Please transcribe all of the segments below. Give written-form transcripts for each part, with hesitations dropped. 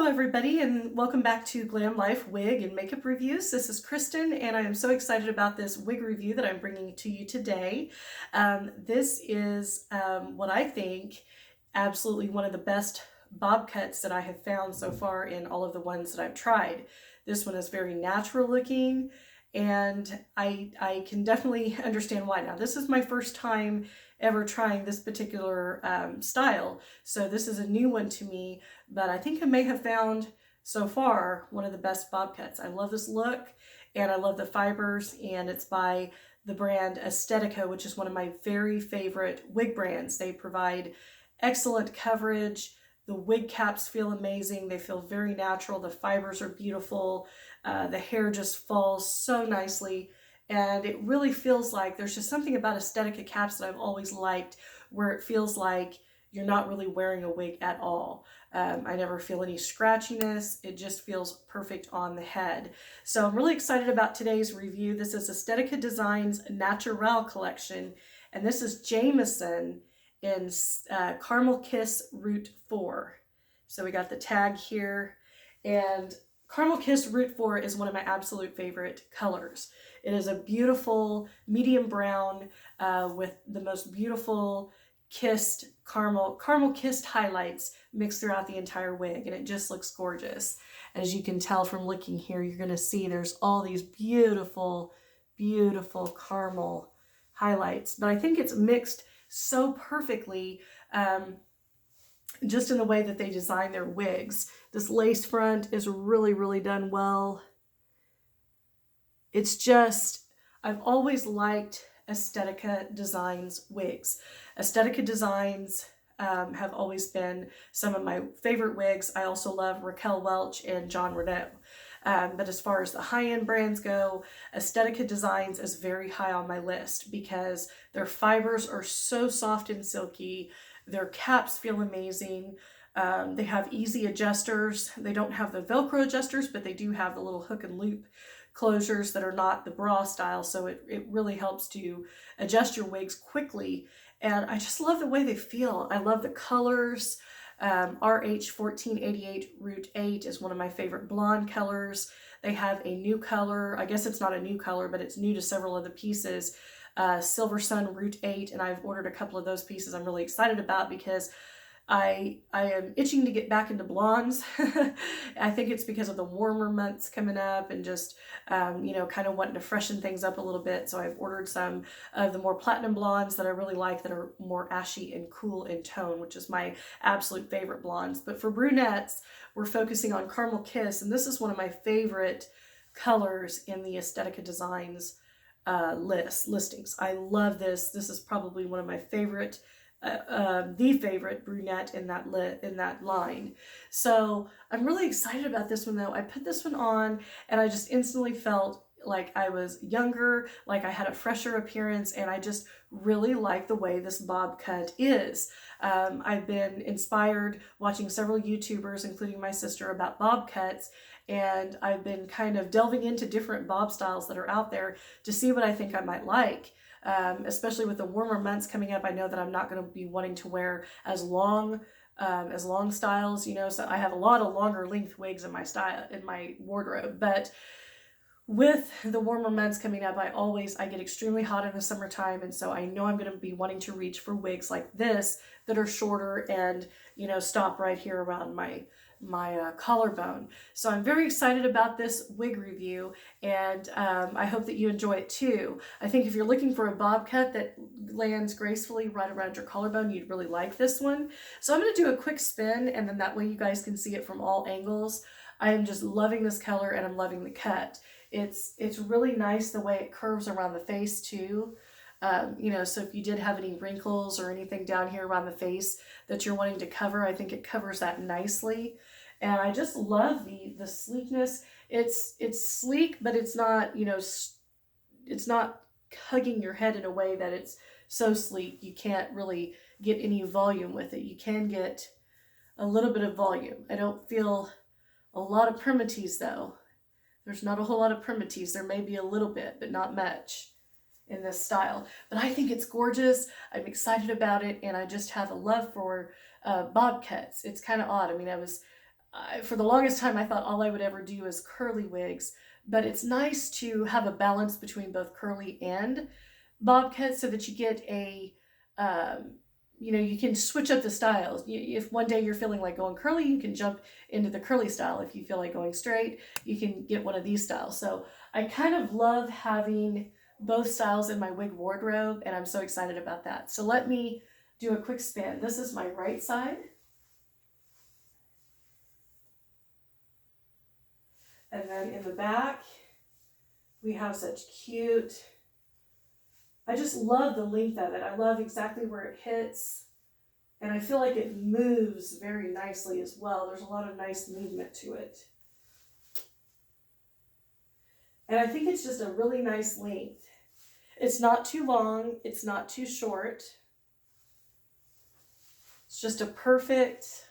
Hello everybody, and welcome back to Glam Life Wig and Makeup Reviews. This is Kristen, and I am so excited about this wig review that I'm bringing to you today. This is what I think absolutely one of the best bob cuts that I have found so far in all of the ones that I've tried. This one is very natural looking, and I can definitely understand why. Now, this is my first time ever trying this particular style, so this is a new one to me, but I think I may have found so far one of the best bob cuts. I love this look, and I love the fibers, and it's by the brand Estetica, which is one of my very favorite wig brands. They provide excellent coverage. The wig caps feel amazing. They feel very natural. The fibers are beautiful. The hair just falls so nicely. And it really feels like there's just something about Aesthetica caps that I've always liked, where it feels like you're not really wearing a wig at all. I never feel any scratchiness. It just feels perfect on the head. So I'm really excited about today's review. This is Estetica Designs Natural Collection, and this is Jamison in CaramelKissRT4. So we got the tag here, and CaramelKissRT4 is one of my absolute favorite colors. It is a beautiful medium brown with the most beautiful kissed caramel kissed highlights mixed throughout the entire wig, and it just looks gorgeous. As you can tell from looking here, you're going to see there's all these beautiful caramel highlights, but I think it's mixed so perfectly just in the way that they design their wigs. This lace front is really done well. It's just, I've always liked Estetica Designs wigs. Estetica Designs have always been some of my favorite wigs. I also love Raquel Welch and John Renault. But as far as the high-end brands go, Estetica Designs is very high on my list because their fibers are so soft and silky. Their caps feel amazing. They have easy adjusters. They don't have the Velcro adjusters, but they do have the little hook and loop closures that are not the bra style, so it really helps to adjust your wigs quickly. And I just love the way they feel. I love the colors. RH1488 Root 8 is one of my favorite blonde colors. They have a new color. I guess it's not a new color, but it's new to several of the pieces. Silver Sun Root 8, and I've ordered a couple of those pieces I'm really excited about because I am itching to get back into blondes. I think it's because of the warmer months coming up and just, you know, kind of wanting to freshen things up a little bit. So I've ordered some of the more platinum blondes that I really like, that are more ashy and cool in tone, which is my absolute favorite blondes. But for brunettes, we're focusing on Caramel Kiss, and this is one of my favorite colors in the Estetica Designs listings. I love this. This is probably one of my favorite the favorite brunette in that line. So I'm really excited about this one though. I put this one on and I just instantly felt like I was younger, like I had a fresher appearance, and I just really like the way this bob cut is. I've been inspired watching several YouTubers, including my sister, about bob cuts, and I've been kind of delving into different bob styles that are out there to see what I think I might like. Especially with the warmer months coming up, I know that I'm not going to be wanting to wear as long styles, you know, so I have a lot of longer length wigs in my wardrobe. But with the warmer months coming up, I get extremely hot in the summertime, and so I know I'm going to be wanting to reach for wigs like this that are shorter and, you know, stop right here around my collarbone. So I'm very excited about this wig review, and I hope that you enjoy it too. I think if you're looking for a bob cut that lands gracefully right around your collarbone, you'd really like this one. So I'm going to do a quick spin, and then that way you guys can see it from all angles. I am just loving this color, and I'm loving the cut. It's really nice the way it curves around the face too. You know, so if you did have any wrinkles or anything down here around the face that you're wanting to cover, I think it covers that nicely. And I just love the sleekness. It's sleek, but it's not, you know, it's not hugging your head in a way that it's so sleek you can't really get any volume with it. You can get a little bit of volume. I don't feel a lot of primitives though. There's not a whole lot of primitives. There may be a little bit, but not much in this style. But I think it's gorgeous. I'm excited about it, and I just have a love for bob cuts. It's kind of odd. I mean, for the longest time, I thought all I would ever do is curly wigs, but it's nice to have a balance between both curly and bob cut so that you get a, you know, you can switch up the styles. If one day you're feeling like going curly, you can jump into the curly style. If you feel like going straight, you can get one of these styles. So I kind of love having both styles in my wig wardrobe, and I'm so excited about that. So let me do a quick spin. This is my right side. And then in the back, we have such cute, I just love the length of it. I love exactly where it hits. And I feel like it moves very nicely as well. There's a lot of nice movement to it. And I think it's just a really nice length. It's not too long. It's not too short. It's just a perfect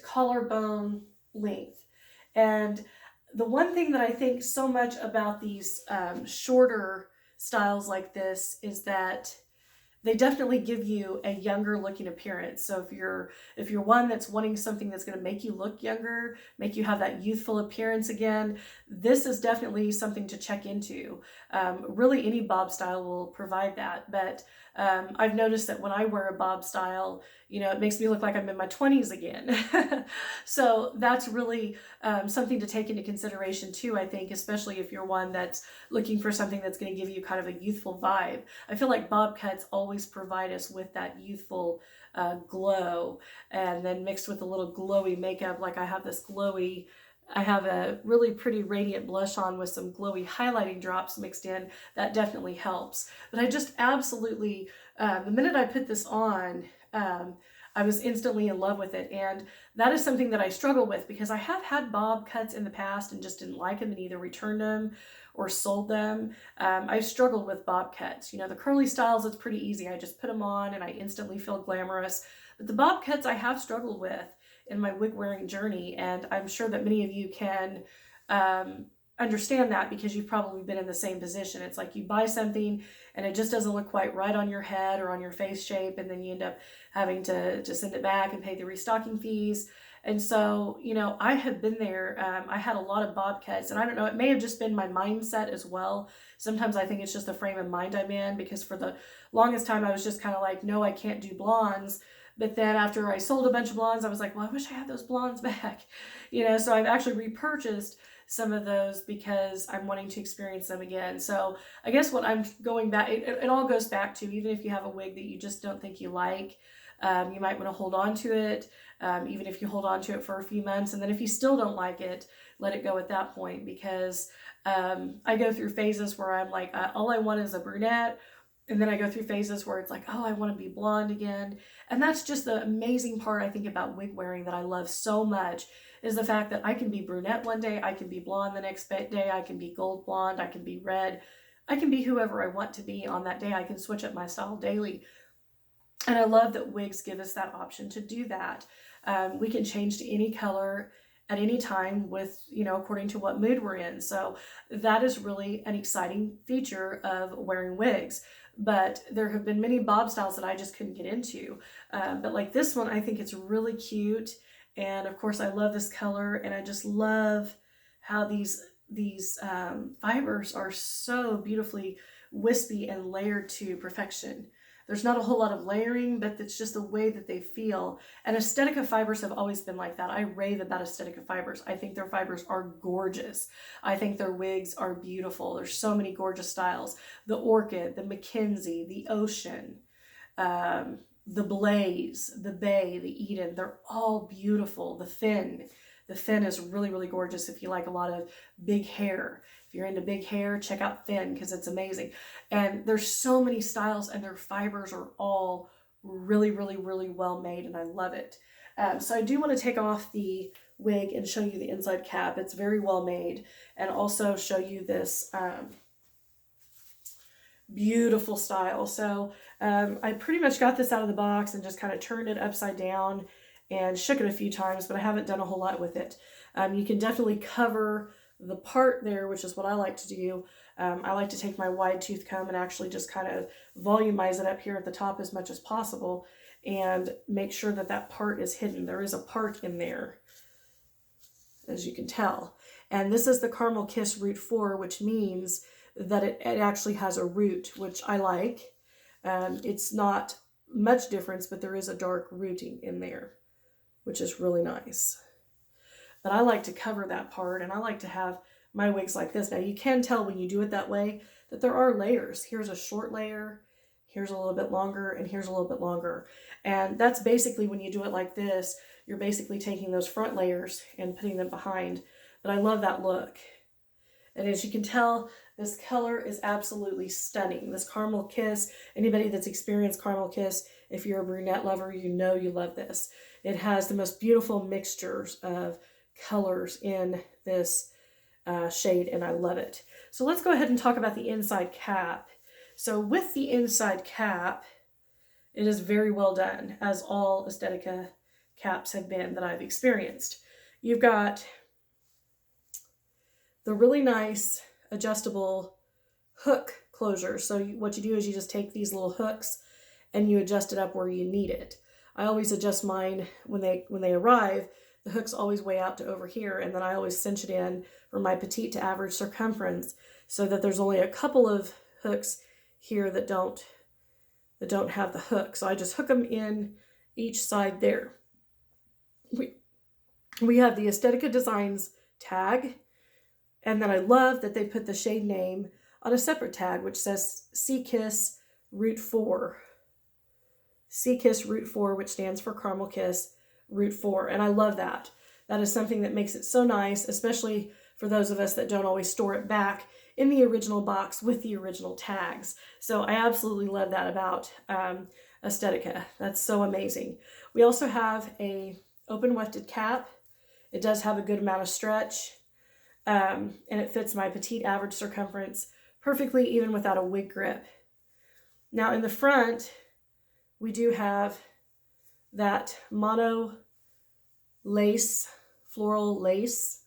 collarbone length. And the one thing that I think so much about these shorter styles like this is that they definitely give you a younger looking appearance. So if you're one that's wanting something that's going to make you look younger, make you have that youthful appearance again, this is definitely something to check into. Really any bob style will provide that, but I've noticed that when I wear a bob style, you know, it makes me look like I'm in my 20s again. So that's really something to take into consideration too, I think, especially if you're one that's looking for something that's going to give you kind of a youthful vibe. I feel like bob cuts always provide us with that youthful glow, and then mixed with a little glowy makeup. Like I have a really pretty radiant blush on with some glowy highlighting drops mixed in. That definitely helps. But I just absolutely, the minute I put this on, I was instantly in love with it. And that is something that I struggle with because I have had bob cuts in the past and just didn't like them and either returned them or sold them. I've struggled with bob cuts. You know, the curly styles, it's pretty easy. I just put them on and I instantly feel glamorous. But the bob cuts I have struggled with in my wig wearing journey, and I'm sure that many of you can understand that because you've probably been in the same position. It's like you buy something and it just doesn't look quite right on your head or on your face shape, and then you end up having to send it back and pay the restocking fees. And so, you know, I have been there. I had a lot of bob cuts, and I don't know, it may have just been my mindset as well. Sometimes I think it's just the frame of mind I'm in, because for the longest time I was just kind of like, no, I can't do blondes. But then after I sold a bunch of blondes, I was like, well, I wish I had those blondes back. You know, so I've actually repurchased some of those because I'm wanting to experience them again. So I guess what I'm going back, it all goes back to, even if you have a wig that you just don't think you like, you might want to hold on to it, even if you hold on to it for a few months. And then if you still don't like it, let it go at that point, because I go through phases where I'm like, all I want is a brunette. And then I go through phases where it's like, oh, I want to be blonde again. And that's just the amazing part, I think, about wig wearing that I love so much, is the fact that I can be brunette one day, I can be blonde the next day, I can be gold blonde, I can be red, I can be whoever I want to be on that day. I can switch up my style daily. And I love that wigs give us that option to do that. We can change to any color at any time with, you know, according to what mood we're in. So that is really an exciting feature of wearing wigs. But there have been many bob styles that I just couldn't get into. But like this one, I think it's really cute. And of course I love this color, and I just love how these fibers are so beautifully wispy and layered to perfection. There's not a whole lot of layering, but it's just the way that they feel. And Estetica fibers have always been like that. I rave about Estetica fibers. I think their fibers are gorgeous. I think their wigs are beautiful. There's so many gorgeous styles. The Orchid, the Mackenzie, the Ocean, the Blaze, the Bay, the Eden, they're all beautiful. The Thin is really, really gorgeous if you like a lot of big hair. If you're into big hair, check out Thin, because it's amazing. And there's so many styles, and their fibers are all really, really, really well made, and I love it. So I do want to take off the wig and show you the inside cap. It's very well made, and also show you this beautiful style. So I pretty much got this out of the box and just kind of turned it upside down and shook it a few times, but I haven't done a whole lot with it. You can definitely cover the part there, which is what I like to do. I like to take my wide tooth comb and actually just kind of volumize it up here at the top as much as possible. and make sure that that part is hidden. There is a part in there, as you can tell. And this is the CaramelKissRT4, which means that it actually has a root, which I like. It's not much difference, but there is a dark rooting in there, which is really nice. But I like to cover that part, and I like to have my wigs like this. Now you can tell when you do it that way that there are layers. Here's a short layer, here's a little bit longer, and here's a little bit longer. And that's basically, when you do it like this, you're basically taking those front layers and putting them behind. But I love that look. And as you can tell, this color is absolutely stunning. This Caramel Kiss, anybody that's experienced Caramel Kiss, if you're a brunette lover, you know you love this. It has the most beautiful mixtures of colors in this shade, and I love it. So let's go ahead and talk about the inside cap. So with the inside cap, it is very well done, as all Estetica caps have been that I've experienced. You've got the really nice adjustable hook closure. So what you do is you just take these little hooks and you adjust it up where you need it. I always adjust mine when they arrive. The hooks always way out to over here, and then I always cinch it in from my petite to average circumference, so that there's only a couple of hooks here that don't have the hook. So I just hook them in each side there. We have the Aesthetica Designs tag, and then I love that they put the shade name on a separate tag, which says CKissRT4. CKissRT4, which stands for CaramelKissRT4, and I love that. That is something that makes it so nice, especially for those of us that don't always store it back in the original box with the original tags. So I absolutely love that about Aesthetica. That's so amazing. We also have a open wefted cap. It does have a good amount of stretch, and it fits my petite average circumference perfectly, even without a wig grip. Now in the front, we do have that mono lace, floral lace,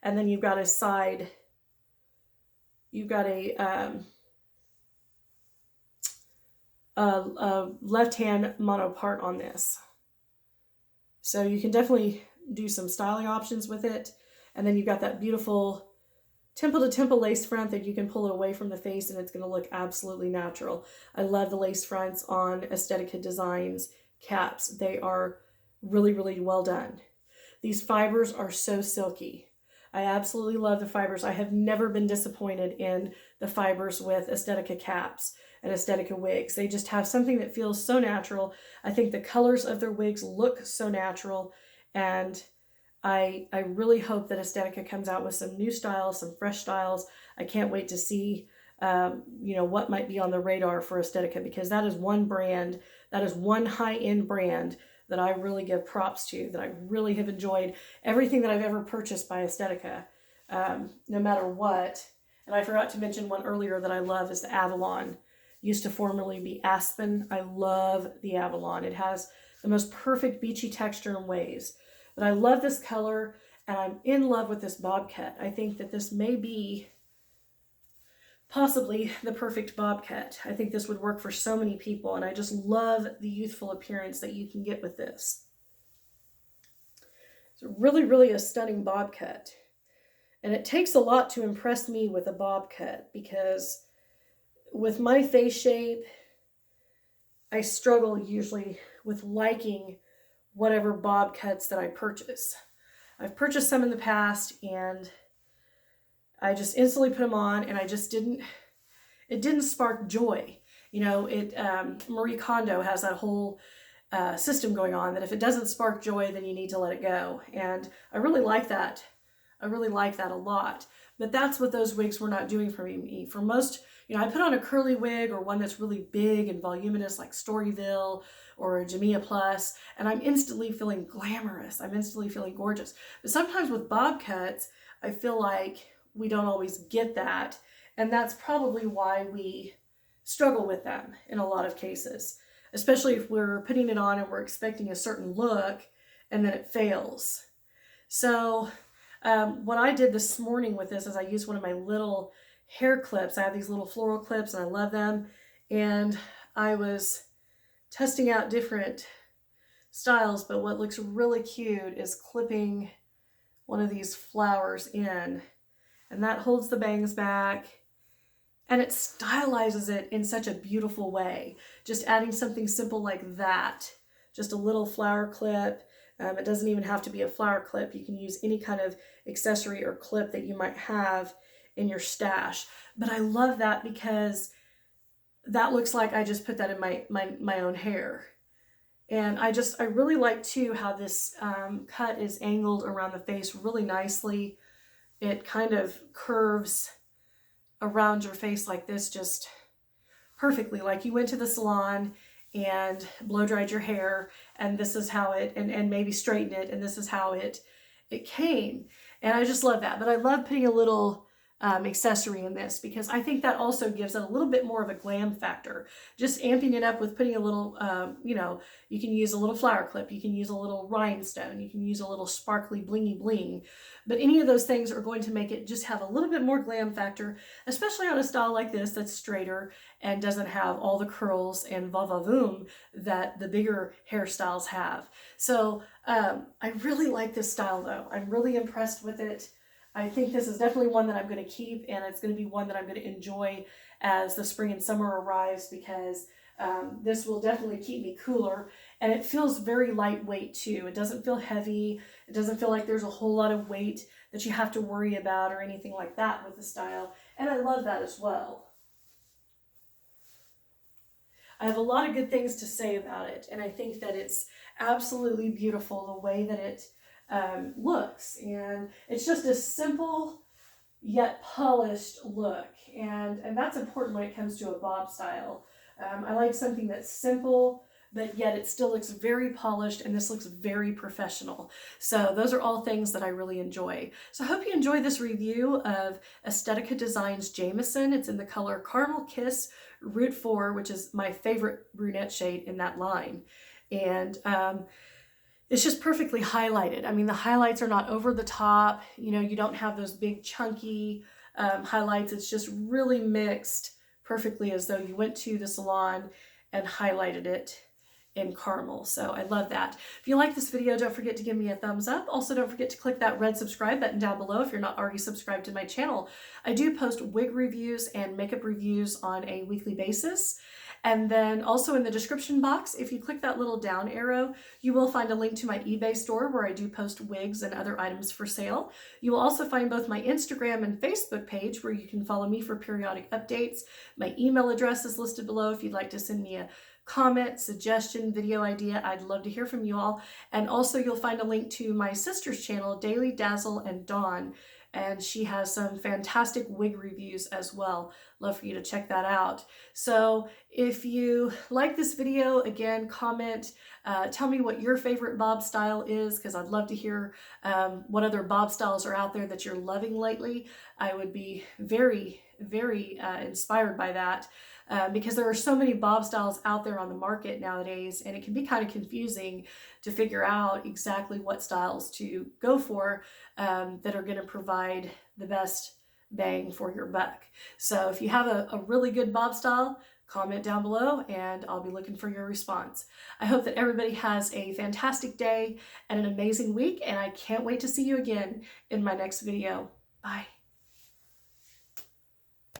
and then you've got a side, you've got a left-hand mono part on this. So you can definitely do some styling options with it. And then you've got that beautiful temple-to-temple lace front that you can pull it away from the face, and it's going to look absolutely natural. I love the lace fronts on Aesthetica Designs caps. They are really, really well done. These fibers are so silky. I absolutely love the fibers. I have never been disappointed in the fibers with Aesthetica caps and Aesthetica wigs. They just have something that feels so natural. I think the colors of their wigs look so natural, and I really hope that Aesthetica comes out with some new styles, some fresh styles. I can't wait to see what might be on the radar for Aesthetica, because that is one brand, that is one high-end brand that I really give props to, that I really have enjoyed everything that I've ever purchased by Aesthetica, no matter what. And I forgot to mention one earlier that I love is the Avalon. Used to formerly be Aspen. I love the Avalon. It has the most perfect beachy texture and waves. But I love this color, and I'm in love with this bob cut. I think that this may be possibly the perfect bob cut. I think this would work for so many people, and I just love the youthful appearance that you can get with this. It's really, really a stunning bob cut. And it takes a lot to impress me with a bob cut, because with my face shape, I struggle usually with liking whatever bob cuts that I purchase. I've purchased some in the past, and I just instantly put them on, and it didn't spark joy. Marie Kondo has that whole system going on that if it doesn't spark joy, then you need to let it go. And I really like that. I really like that a lot. But that's what those wigs were not doing for me. For most, I put on a curly wig or one that's really big and voluminous like Storyville or a Jamia Plus, and I'm instantly feeling glamorous. I'm instantly feeling gorgeous. But sometimes with bob cuts, I feel like we don't always get that, and that's probably why we struggle with them in a lot of cases, especially if we're putting it on and we're expecting a certain look and then it fails. So what I did this morning with this is I used one of my little hair clips. I have these little floral clips and I love them, and I was testing out different styles, but what looks really cute is clipping one of these flowers in, and that holds the bangs back and it stylizes it in such a beautiful way. Just adding something simple like that, just a little flower clip. It doesn't even have to be a flower clip. You can use any kind of accessory or clip that you might have in your stash. But I love that because that looks like I just put that in my own hair. And I really like too how this cut is angled around the face really nicely. It kind of curves around your face like this just perfectly, like you went to the salon and blow dried your hair, and this is how it, and maybe straighten it, and this is how it came. And I just love that. But I love putting a little accessory in this because I think that also gives it a little bit more of a glam factor. Just amping it up with putting a little, you know, you can use a little flower clip, you can use a little rhinestone, you can use a little sparkly blingy bling, but any of those things are going to make it just have a little bit more glam factor, especially on a style like this that's straighter and doesn't have all the curls and va-va-voom that the bigger hairstyles have. So I really like this style though. I'm really impressed with it. I think this is definitely one that I'm going to keep, and it's going to be one that I'm going to enjoy as the spring and summer arrives because this will definitely keep me cooler, and it feels very lightweight too. It doesn't feel heavy. It doesn't feel like there's a whole lot of weight that you have to worry about or anything like that with the style, and I love that as well. I have a lot of good things to say about it, and I think that it's absolutely beautiful the way that it looks, and it's just a simple yet polished look, and that's important when it comes to a bob style. I like something that's simple, but yet it still looks very polished, and this looks very professional. So those are all things that I really enjoy. So I hope you enjoy this review of Estetica Designs Jamison. It's in the color CaramelKissRT4, which is my favorite brunette shade in that line. And it's just perfectly highlighted. I mean, the highlights are not over the top. You know, you don't have those big chunky highlights. It's just really mixed perfectly as though you went to the salon and highlighted it in caramel. So I love that. If you like this video, don't forget to give me a thumbs up. Also, don't forget to click that red subscribe button down below if you're not already subscribed to my channel. I do post wig reviews and makeup reviews on a weekly basis. And then also in the description box, if you click that little down arrow, you will find a link to my eBay store where I do post wigs and other items for sale. You will also find both my Instagram and Facebook page where you can follow me for periodic updates. My email address is listed below if you'd like to send me a comment, suggestion, video idea. I'd love to hear from you all. And also you'll find a link to my sister's channel, Daily Dazzle and Dawn, and she has some fantastic wig reviews as well. Love for you to check that out. So if you like this video, again, comment, tell me what your favorite bob style is, because I'd love to hear what other bob styles are out there that you're loving lately. I would be very, very inspired by that. Because there are so many bob styles out there on the market nowadays, and it can be kind of confusing to figure out exactly what styles to go for that are going to provide the best bang for your buck. So if you have a really good bob style, comment down below and I'll be looking for your response. I hope that everybody has a fantastic day and an amazing week, and I can't wait to see you again in my next video. Bye.